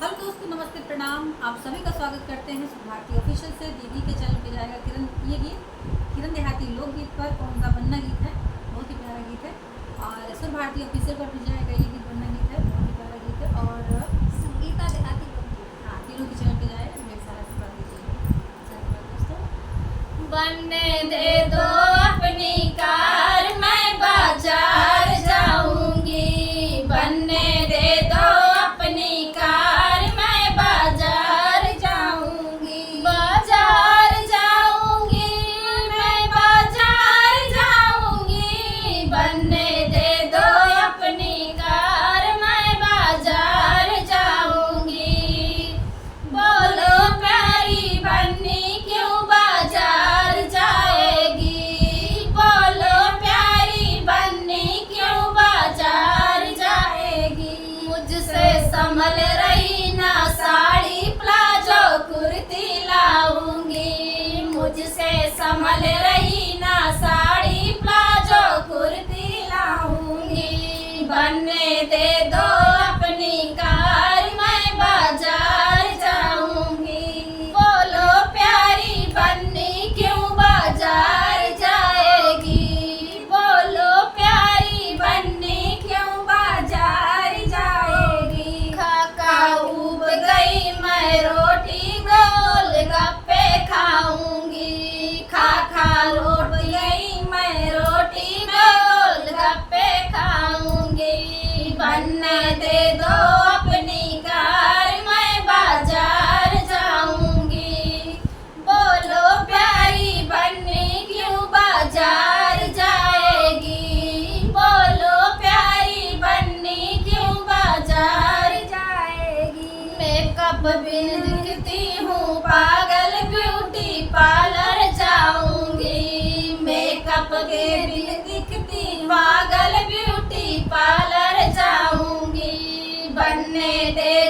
Hello दोस्तों, नमस्ते, प्रणाम। आप सभी का स्वागत करते हैं सुर भारती ऑफिशियल से। दीदी के चैनल पे जाएगा ये गीत किरण देहाती लोकगीत पर कौन सा बनना गीत है, बहुत ही प्यारा गीत है। और सुर भारती ऑफिशियल पर भी जाएगा ये गीत बनना गीत है, बहुत ही प्यारा गीत है। और संगीता देहाती लोकगीत, हाँ, तीनों के चैनल पे जाएगा। मेरे सारा आशीर्वाद दीजिएगा दोस्तों। बनने दे दो अपनी कार, मैं बाजार जाऊंगी। बनने दे दो अपनी कार, मैं बाजार जाऊंगी। बाजार जाऊंगी, मैं बाजार जाऊंगी। बनने दे दो अपनी कार, मैं बाजार जाऊंगी। बोलो प्यारी बन्नी क्यों बाजार जाएगी। बोलो प्यारी बन्नी क्यों बाजार जाएगी। मुझसे संभल रही ना साड़ी प्लाजो कुर्ती लाऊंगी। मुझसे संभल रही ना साड़ी प्लाजो कुर्ती लाऊंगी। बनने दे दो अपनी कार, मैं बाजार जाऊंगी। बोलो प्यारी बन्नी क्यों बाजार जाएगी। बोलो प्यारी बन्नी क्यों बाजार जाएगी। खाका उब गई मैं रोटी गोल गप्पे खाऊंगी। खाका उब गई मैं रोटी गोल गप्पे खाऊंगी। बनने दे दो अपनी कार, मैं बाजार जाऊंगी। बोलो प्यारी बन्नी क्यों बाजार जाएगी। बोलो प्यारी बन्नी क्यों बाजार जाएगी। मेकअप बिन दिखती हूँ पागल ब्यूटी पार्लर जाऊंगी। मेकअप के बिन दिखती पागल ब्यूटी पार्लर जाऊंगी। बनने दे